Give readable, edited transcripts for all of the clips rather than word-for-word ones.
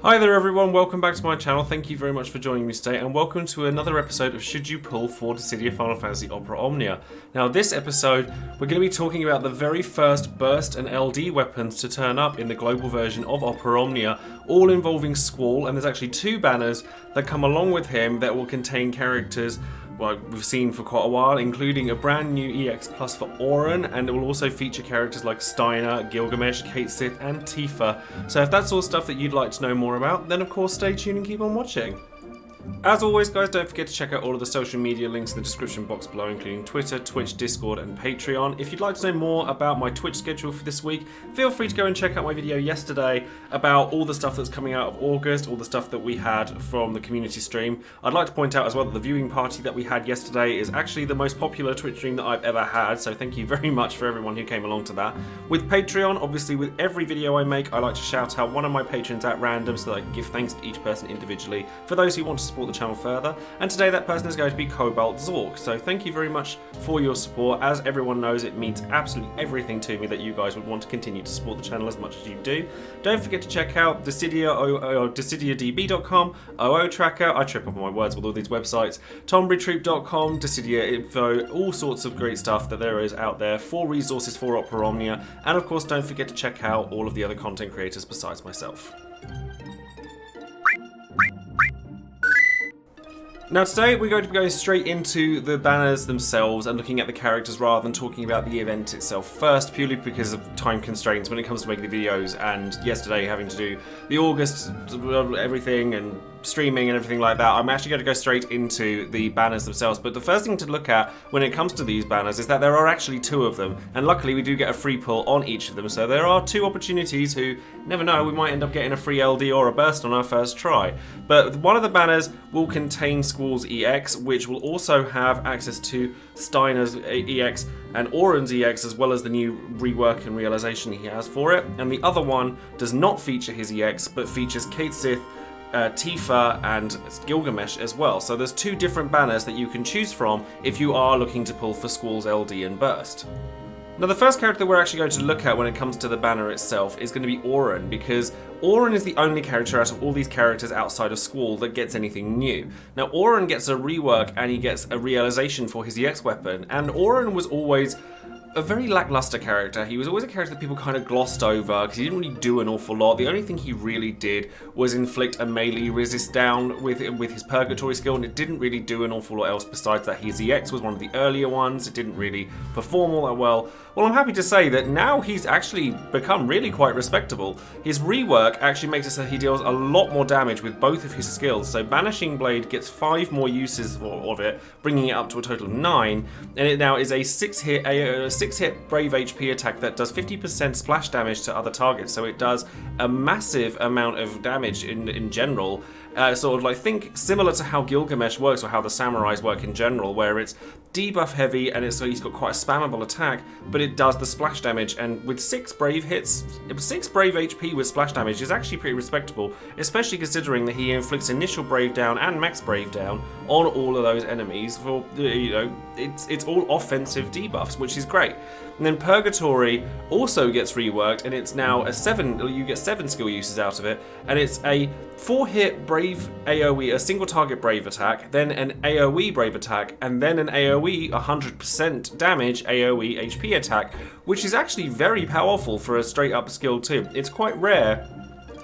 Hi there everyone, welcome back to my channel. Thank you very much for joining me today and welcome to another episode of Should You Pull for Dissidia Final Fantasy Opera Omnia. Now this episode, we're going to be talking about the very first burst and LD weapons to turn up in the global version of Opera Omnia, all involving Squall, and there's actually two banners that come along with him that will contain characters we've seen for quite a while, including a brand new EX Plus for Auron, and it will also feature characters like Steiner, Gilgamesh, Kate Sith, and Tifa. So if that's all stuff that you'd like to know more about, then of course stay tuned and keep on watching. As always guys, don't forget to check out all of the social media links in the description box below, including Twitter, Twitch, Discord and Patreon. If you'd like to know more about my Twitch schedule for this week, feel free to go and check out my video yesterday about all the stuff that's coming out of August, all the stuff that we had from the community stream. I'd like to point out as well that the viewing party that we had yesterday is actually the most popular Twitch stream that I've ever had, so thank you very much for everyone who came along to that. With Patreon, obviously with every video I make, I like to shout out one of my patrons at random so that I can give thanks to each person individually for those who want to support the channel further, and today that person is going to be Cobalt Zork. So thank you very much for your support. As everyone knows, it means absolutely everything to me that you guys would want to continue to support the channel as much as you do. Don't forget to check out Dissidia or DissidiaDB.com, OO Tracker, I trip up on my words with all these websites, TomburyTroop.com, Dissidia Info, all sorts of great stuff that there is out there for resources for Opera Omnia, and of course don't forget to check out all of the other content creators besides myself. Now today we're going to be going straight into the banners themselves and looking at the characters rather than talking about the event itself first, purely because of time constraints when it comes to making the videos, and yesterday having to do the August everything and streaming and everything like that. I'm actually going to go straight into the banners themselves, but the first thing to look at when it comes to these banners is that there are actually two of them, and luckily we do get a free pull on each of them, so there are two opportunities who, never know, we might end up getting a free LD or a burst on our first try. But one of the banners will contain Squall's EX, which will also have access to Steiner's EX and Oren's EX, as well as the new rework and realization he has for it, and the other one does not feature his EX, but features Kate Sith, Tifa and Gilgamesh as well. So there's two different banners that you can choose from if you are looking to pull for Squall's LD and Burst. Now the first character we're actually going to look at when it comes to the banner itself is going to be Auron, because Auron is the only character out of all these characters outside of Squall that gets anything new. Now Auron gets a rework and he gets a realization for his EX weapon, and Auron was always a very lackluster character. He was always a character that people kind of glossed over because he didn't really do an awful lot. The only thing he really did was inflict a melee resist down with his Purgatory skill, and it didn't really do an awful lot else besides that. His EX was one of the earlier ones. It didn't really perform all that well. Well, I'm happy to say that now he's actually become really quite respectable. His rework actually makes it so he deals a lot more damage with both of his skills. So Banishing Blade gets 5 more uses of it, bringing it up to a total of 9, and it now is a 6-hit Brave HP attack that does 50% splash damage to other targets. So it does a massive amount of damage in general. Sort of like, think similar to how Gilgamesh works or how the samurais work in general, where it's debuff heavy and he's got quite a spammable attack, but it does the splash damage, and with 6 brave hits, 6 brave HP with splash damage is actually pretty respectable, especially considering that he inflicts initial brave down and max brave down on all of those enemies for, you know, it's all offensive debuffs, which is great. And then Purgatory also gets reworked, and it's now you get 7 skill uses out of it, and it's a 4-hit brave AoE, a single target brave attack, then an AoE brave attack, and then an AoE 100% damage AoE HP attack, which is actually very powerful for a straight up skill too. It's quite rare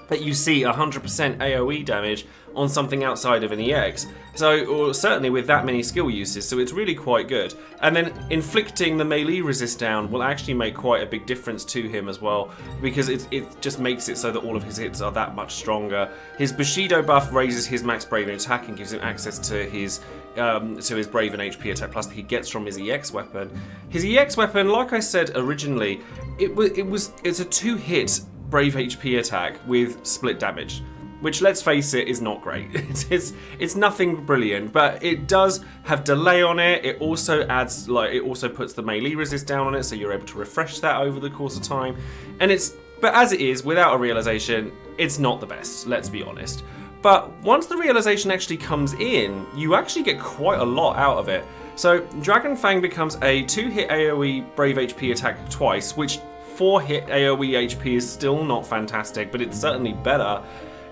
that you see 100% AoE damage on something outside of an EX, or certainly with that many skill uses, so it's really quite good. And then inflicting the melee resist down will actually make quite a big difference to him as well, because it just makes it so that all of his hits are that much stronger. His Bushido buff raises his max brave and attack and gives him access to his brave and HP attack plus that he gets from his EX weapon. His EX weapon, like I said originally, it's a 2-hit brave HP attack with split damage, which, let's face it, is not great. It's nothing brilliant, but it does have delay on it. It also adds, it also puts the melee resist down on it, so you're able to refresh that over the course of time. But as it is, without a realization, it's not the best, let's be honest. But once the realization actually comes in, you actually get quite a lot out of it. So Dragon Fang becomes a 2-hit AoE brave HP attack twice, which 4-hit AoE HP is still not fantastic, but it's certainly better.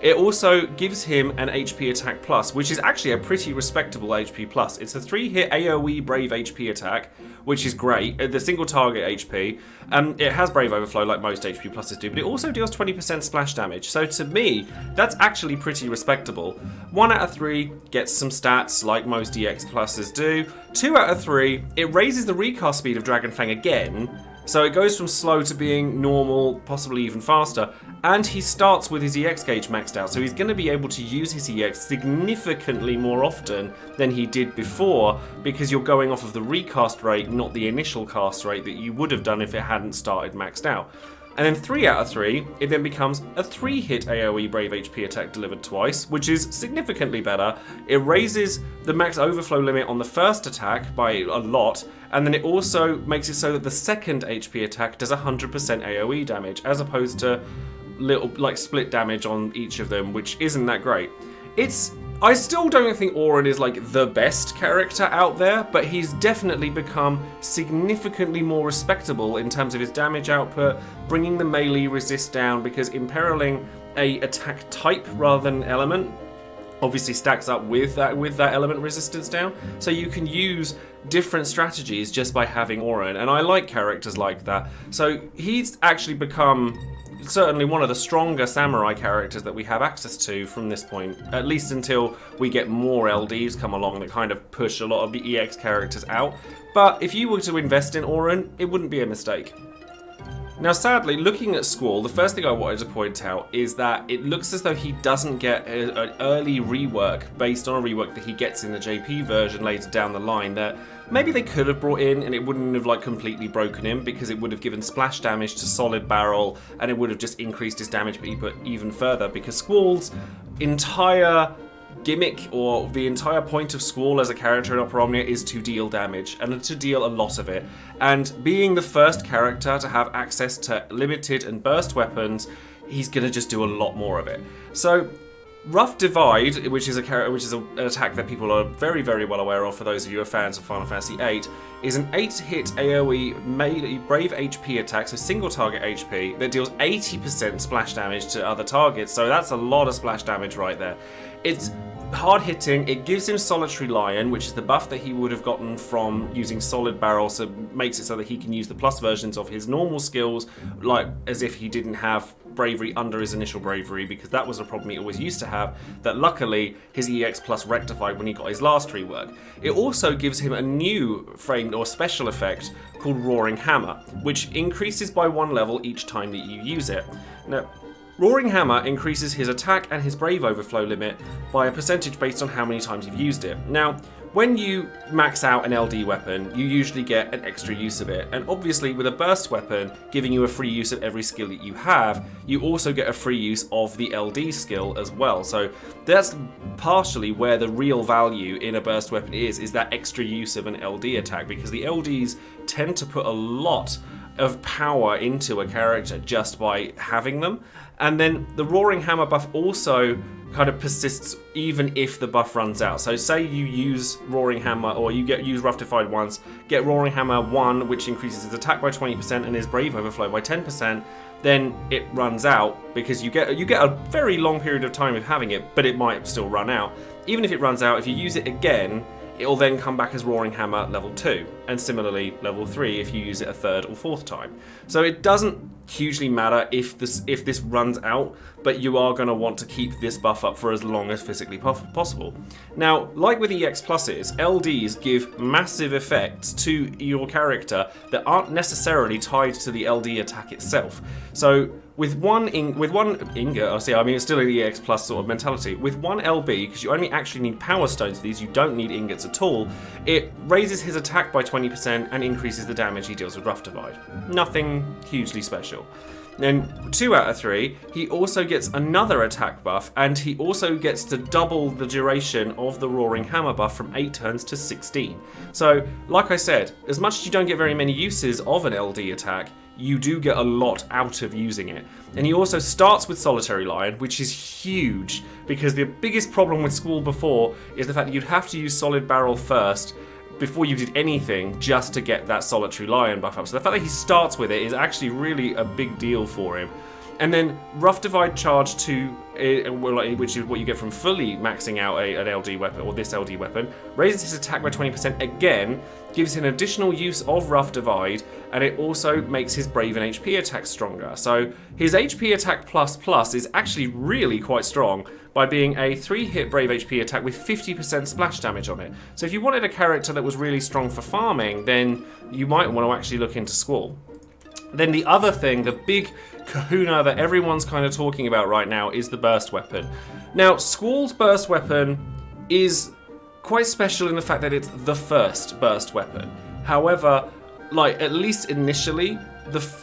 It also gives him an HP attack plus, which is actually a pretty respectable HP plus. It's a 3-hit AoE Brave HP attack, which is great. The single target HP. It has Brave Overflow like most HP pluses do, but it also deals 20% splash damage. So to me, that's actually pretty respectable. 1 out of 3 gets some stats like most EX pluses do. 2 out of 3, it raises the recast speed of Dragonfang again. So it goes from slow to being normal, possibly even faster, and he starts with his EX gauge maxed out, so he's going to be able to use his EX significantly more often than he did before, because you're going off of the recast rate, not the initial cast rate that you would have done if it hadn't started maxed out. And then 3 out of 3, it then becomes a 3-hit AoE Brave HP attack delivered twice, which is significantly better. It raises the max overflow limit on the first attack by a lot, and then it also makes it so that the second HP attack does 100% AoE damage, as opposed to little like split damage on each of them, which isn't that great. I still don't think Auron is like the best character out there, but he's definitely become significantly more respectable in terms of his damage output, bringing the melee resist down, because imperiling a attack type rather than element obviously stacks up with that element resistance down. So you can use different strategies just by having Auron, and I like characters like that. So he's actually become certainly one of the stronger samurai characters that we have access to from this point, at least until we get more LDs come along that kind of push a lot of the EX characters out. But if you were to invest in Auron, it wouldn't be a mistake. Now sadly, looking at Squall, the first thing I wanted to point out is that it looks as though he doesn't get an early rework based on a rework that he gets in the JP version later down the line that maybe they could have brought in and it wouldn't have like completely broken him, because it would have given splash damage to solid barrel and it would have just increased his damage but even further, because Squall's entire gimmick, or the entire point of Squall as a character in Opera Omnia, is to deal damage, and to deal a lot of it. And being the first character to have access to limited and burst weapons, he's going to just do a lot more of it. So Rough Divide, which is an attack that people are very, very well aware of for those of you who are fans of Final Fantasy VIII, is an 8-hit AoE melee Brave HP attack, so single target HP, that deals 80% splash damage to other targets, so that's a lot of splash damage right there. It's hard hitting, it gives him Solitary Lion, which is the buff that he would have gotten from using Solid Barrel, so it makes it so that he can use the plus versions of his normal skills, like as if he didn't have bravery under his initial bravery, because that was a problem he always used to have, that luckily his EX plus rectified when he got his last rework. It also gives him a new framed or special effect called Roaring Hammer, which increases by 1 level each time that you use it. Now, Roaring Hammer increases his attack and his Brave Overflow limit by a percentage based on how many times you've used it. Now, when you max out an LD weapon, you usually get an extra use of it, and obviously with a burst weapon giving you a free use of every skill that you have, you also get a free use of the LD skill as well. So that's partially where the real value in a burst weapon is that extra use of an LD attack, because the LDs tend to put a lot of power into a character just by having them. And then the Roaring Hammer buff also kind of persists even if the buff runs out. So say you use Roaring Hammer, or you use Rough Divide once, get Roaring Hammer 1, which increases his attack by 20% and his Brave Overflow by 10%, then it runs out, because you get a very long period of time of having it, but it might still run out. Even if it runs out, if you use it again, it'll then come back as Roaring Hammer level 2, and similarly level 3 if you use it a 3rd or 4th time. So it doesn't hugely matter if this runs out, but you are going to want to keep this buff up for as long as physically possible. Now, like with EX pluses, LDs give massive effects to your character that aren't necessarily tied to the LD attack itself. So with one ingot, it's still an EX plus sort of mentality. With one LB, because you only actually need power stones for these, you don't need ingots at all, it raises his attack by 20% and increases the damage he deals with Rough Divide. Nothing hugely special. Then 2 out of 3, he also gets another attack buff, and he also gets to double the duration of the Roaring Hammer buff from 8 turns to 16. So, like I said, as much as you don't get very many uses of an LD attack, you do get a lot out of using it. And he also starts with Solitary Lion, which is huge, because the biggest problem with Squall before is the fact that you'd have to use Solid Barrel first before you did anything just to get that Solitary Lion buff up. So the fact that he starts with it is actually really a big deal for him. And then Rough Divide Charge 2, which is what you get from fully maxing out an LD weapon, or this LD weapon, raises his attack by 20% again, gives him additional use of Rough Divide, and it also makes his Brave and HP attack stronger. So his HP attack plus is actually really quite strong by being a 3-hit Brave HP attack with 50% splash damage on it. So if you wanted a character that was really strong for farming, then you might want to actually look into Squall. Then the other thing, the big kahuna that everyone's kind of talking about right now, is the burst weapon. Now, Squall's burst weapon is quite special in the fact that it's the first burst weapon. However, like, at least initially,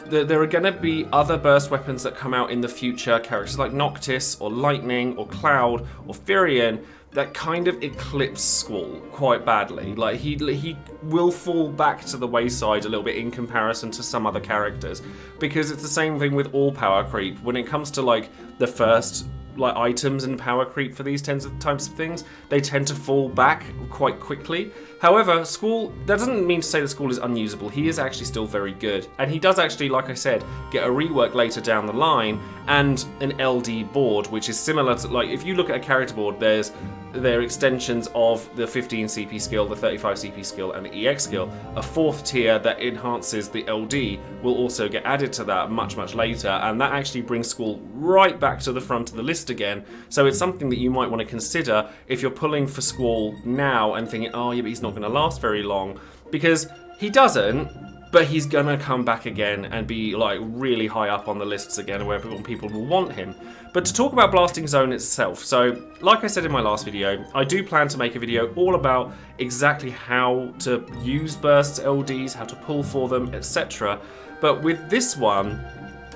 there are going to be other burst weapons that come out in the future, characters like Noctis, or Lightning, or Cloud, or Firion, that kind of eclipse Squall quite badly. Like, he will fall back to the wayside a little bit in comparison to some other characters, because it's the same thing with all power creep. When it comes to like the first like items and power creep for these types of things, they tend to fall back quite quickly. However, Squall, that doesn't mean to say that Squall is unusable. He is actually still very good, and he does actually, like I said, get a rework later down the line and an LD board, which is similar to, like, if you look at a character board, there are extensions of the 15 CP skill, the 35 CP skill, and the EX skill. A fourth tier that enhances the LD will also get added to that much later, and that actually brings Squall right back to the front of the list again. So it's something that you might want to consider if you're pulling for Squall now and thinking, oh yeah, but he's not going to last very long, because he doesn't, but he's gonna come back again and be like really high up on the lists again where people will want him. But to talk about Blasting Zone itself, so like I said in my last video, I do plan to make a video all about exactly how to use bursts LDs, how to pull for them, etc. But with this one,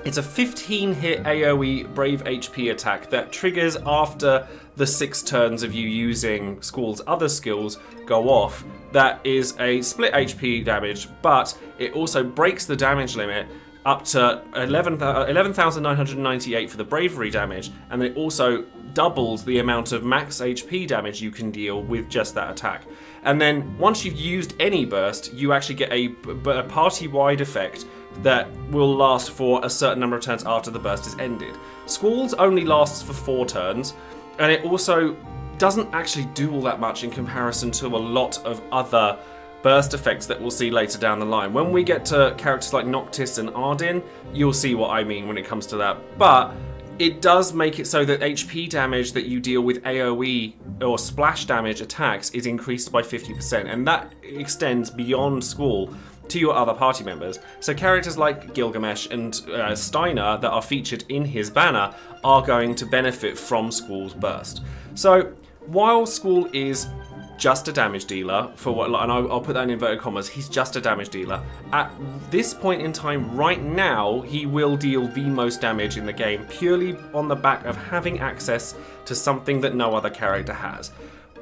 it's a 15-hit AoE Brave HP attack that triggers after the 6 turns of you using Squall's other skills go off. That is a split HP damage, but it also breaks the damage limit up to 11,998 for the bravery damage, and it also doubles the amount of max HP damage you can deal with just that attack. And then once you've used any burst, you actually get a party-wide effect that will last for a certain number of turns after the burst is ended. Squall's only lasts for 4 turns, and it also doesn't actually do all that much in comparison to a lot of other burst effects that we'll see later down the line. When we get to characters like Noctis and Auron, you'll see what I mean when it comes to that. But it does make it so that HP damage that you deal with AoE or splash damage attacks is increased by 50%, and that extends beyond Squall to your other party members. So characters like Gilgamesh and Steiner that are featured in his banner are going to benefit from Squall's burst. So while Squall is just a damage dealer, and I'll put that in inverted commas, he's just a damage dealer. At this point in time, right now, he will deal the most damage in the game, purely on the back of having access to something that no other character has.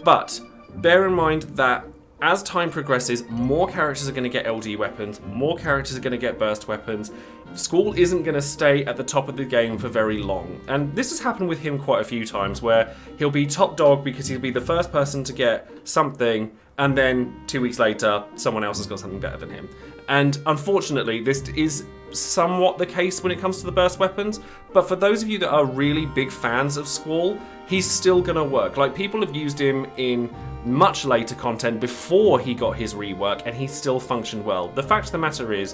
But bear in mind that as time progresses, more characters are going to get LD weapons, more characters are going to get burst weapons. Squall isn't going to stay at the top of the game for very long. And this has happened with him quite a few times, where he'll be top dog because he'll be the first person to get something, and then 2 weeks later, someone else has got something better than him. And unfortunately, this is somewhat the case when it comes to the burst weapons, but for those of you that are really big fans of Squall, he's still going to work. Like, people have used him in much later content before he got his rework, and he still functioned well. The fact of the matter is,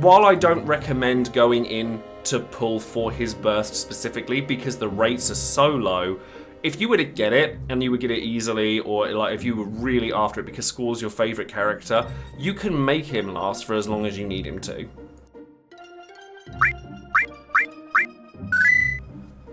while I don't recommend going in to pull for his burst specifically because the rates are so low, if you were to get it and you would get it easily, or like if you were really after it because Squall's your favorite character, you can make him last for as long as you need him to.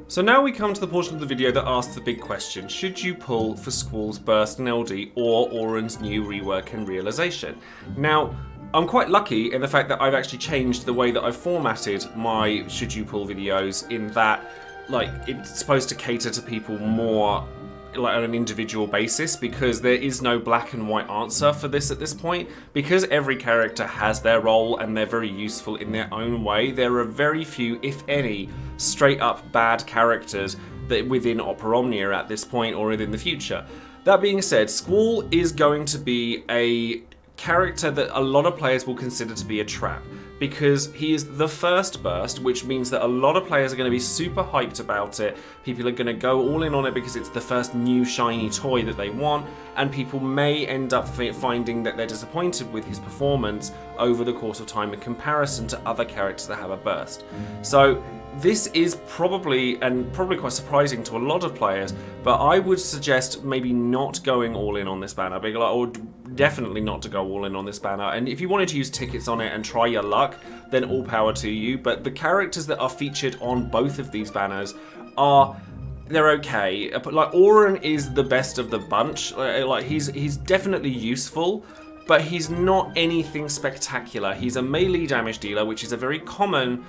So now we come to the portion of the video that asks the big question: should you pull for Squall's burst and LD or Auron's new rework and realization? Now, I'm quite lucky in the fact that I've actually changed the way that I've formatted my should you pull videos, in that, like, it's supposed to cater to people more like on an individual basis, because there is no black and white answer for this at this point. Because every character has their role and they're very useful in their own way, there are very few, if any, straight up bad characters that within Opera Omnia at this point or within the future. That being said, Squall is going to be a character that a lot of players will consider to be a trap, because he is the first burst, which means that a lot of players are going to be super hyped about it. People are going to go all in on it because it's the first new shiny toy that they want, and people may end up finding that they're disappointed with his performance over the course of time in comparison to other characters that have a burst. So this is probably quite surprising to a lot of players, but I would suggest maybe not going all in on this banner, or definitely not to go all in on this banner. And if you wanted to use tickets on it and try your luck, then all power to you. But the characters that are featured on both of these banners they're okay. Like, Auron is the best of the bunch. Like, he's definitely useful, but he's not anything spectacular. He's a melee damage dealer, which is a very common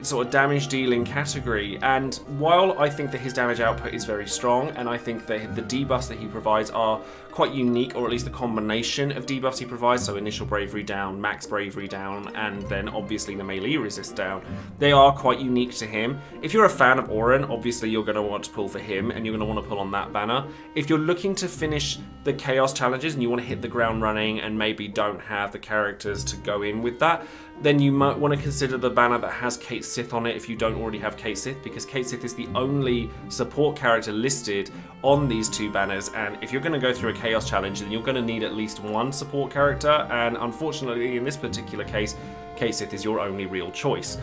sort of damage dealing category, and while I think that his damage output is very strong, and I think that the debuffs that he provides are quite unique, or at least the combination of debuffs he provides, so initial bravery down, max bravery down, and then obviously the melee resist down, they are quite unique to him. If you're a fan of Oren, obviously you're going to want to pull for him, and you're going to want to pull on that banner. If you're looking to finish the chaos challenges and you want to hit the ground running and maybe don't have the characters to go in with that, then you might want to consider the banner that has Kate Sith on it if you don't already have Kate Sith, because Kate Sith is the only support character listed on these two banners, and if you're going to go through a chaos challenge, then you're going to need at least one support character, and unfortunately in this particular case, Kate Sith is your only real choice.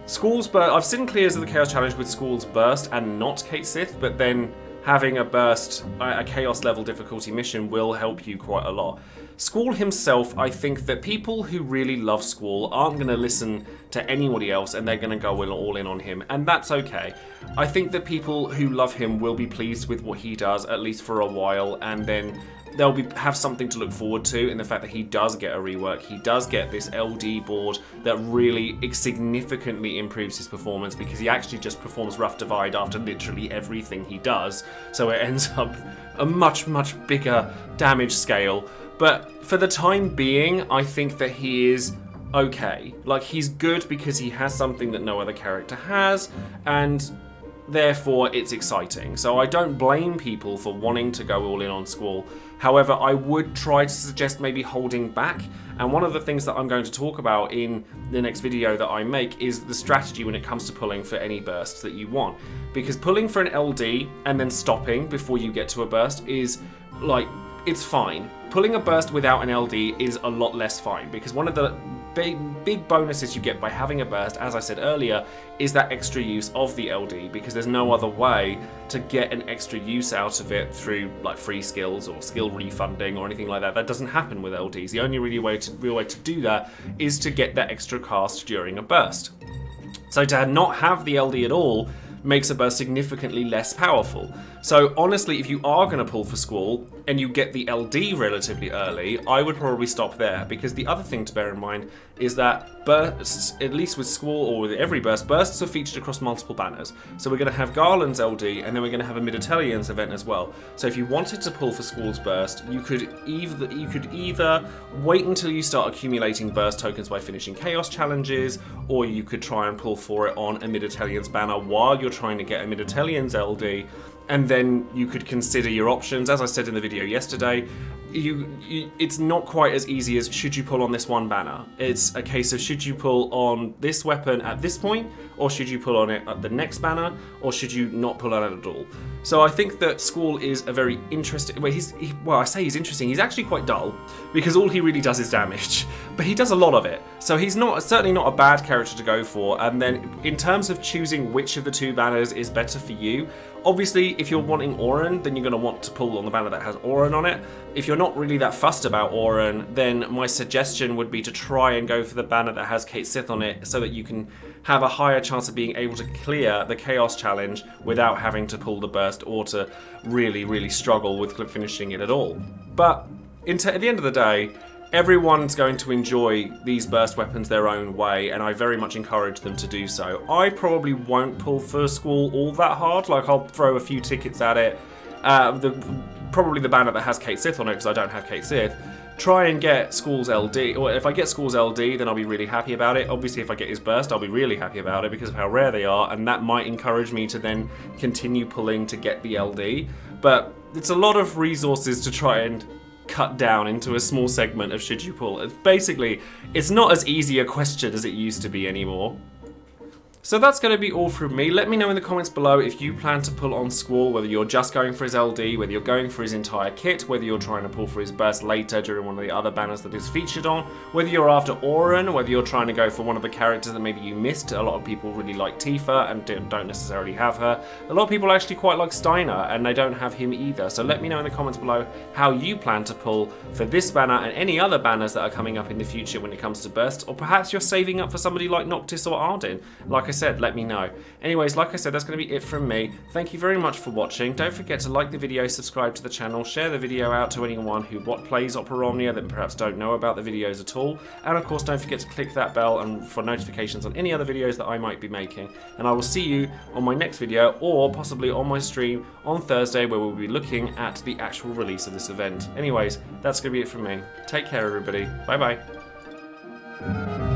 Squall's Burst, I've seen clears of the chaos challenge with Squall's Burst and not Kate Sith, but then having a burst, a chaos level difficulty mission will help you quite a lot. Squall himself, I think that people who really love Squall aren't going to listen to anybody else, and they're going to go all in on him, and that's okay. I think that people who love him will be pleased with what he does, at least for a while, and then they'll have something to look forward to in the fact that he does get a rework. He does get this LD board that really significantly improves his performance, because he actually just performs Rough Divide after literally everything he does, so it ends up a much, much bigger damage scale. But for the time being, I think that he is okay. Like, he's good because he has something that no other character has, and therefore it's exciting. So I don't blame people for wanting to go all in on Squall. However, I would try to suggest maybe holding back. And one of the things that I'm going to talk about in the next video that I make is the strategy when it comes to pulling for any bursts that you want. Because pulling for an LD and then stopping before you get to a burst is, like, it's fine. Pulling a burst without an LD is a lot less fine, because one of the big bonuses you get by having a burst, as I said earlier, is that extra use of the LD, because there's no other way to get an extra use out of it through like free skills or skill refunding or anything like that. That doesn't happen with LDs. The only real way to do that is to get that extra cast during a burst. So to not have the LD at all makes a burst significantly less powerful. So honestly, if you are going to pull for Squall and you get the LD relatively early, I would probably stop there, because the other thing to bear in mind is that bursts, at least with Squall or with every burst, bursts are featured across multiple banners. So we're going to have Garland's LD, and then we're going to have a Mid-Italians event as well. So if you wanted to pull for Squall's burst, you could either wait until you start accumulating burst tokens by finishing chaos challenges, or you could try and pull for it on a Mid-Italians banner while you're trying to get a Mid-Italians LD, and then you could consider your options. As I said in the video yesterday, it's not quite as easy as should you pull on this one banner. It's a case of should you pull on this weapon at this point, or should you pull on it at the next banner, or should you not pull on it at all. So I think that Squall is a very interesting, well, I say he's interesting, he's actually quite dull, because all he really does is damage, but he does a lot of it. So he's certainly not a bad character to go for. And then in terms of choosing which of the two banners is better for you, obviously if you're wanting Oren, then you're going to want to pull on the banner that has Oren on it. If you're not really that fussed about Oren, then my suggestion would be to try and go for the banner that has Kate Sith on it, so that you can have a higher chance of being able to clear the Chaos Challenge without having to pull the burst or to really, really struggle with finishing it at all. But at the end of the day, everyone's going to enjoy these burst weapons their own way, and I very much encourage them to do so. I probably won't pull for Squall all that hard. Like, I'll throw a few tickets at it. Probably the banner that has Kate Sith on it, because I don't have Kate Sith. Try and get Squall's LD, or if I get Squall's LD, then I'll be really happy about it. Obviously, if I get his burst, I'll be really happy about it because of how rare they are, and that might encourage me to then continue pulling to get the LD. But it's a lot of resources to try and cut down into a small segment of should you pull. Basically, it's not as easy a question as it used to be anymore. So that's going to be all from me. Let me know in the comments below if you plan to pull on Squall, whether you're just going for his LD, whether you're going for his entire kit, whether you're trying to pull for his burst later during one of the other banners that is featured on, whether you're after Auron, whether you're trying to go for one of the characters that maybe you missed. A lot of people really like Tifa and don't necessarily have her. A lot of people actually quite like Steiner and they don't have him either. So let me know in the comments below how you plan to pull for this banner and any other banners that are coming up in the future when it comes to bursts, or perhaps you're saving up for somebody like Noctis or Arden. Like I said, let me know. Anyways, like I said, that's going to be it from me. Thank you very much for watching. Don't forget to like the video, subscribe to the channel, share the video out to anyone who plays Opera Omnia that perhaps don't know about the videos at all. And of course, don't forget to click that bell and for notifications on any other videos that I might be making. And I will see you on my next video, or possibly on my stream on Thursday, where we'll be looking at the actual release of this event. Anyways, that's going to be it from me. Take care, everybody. Bye-bye.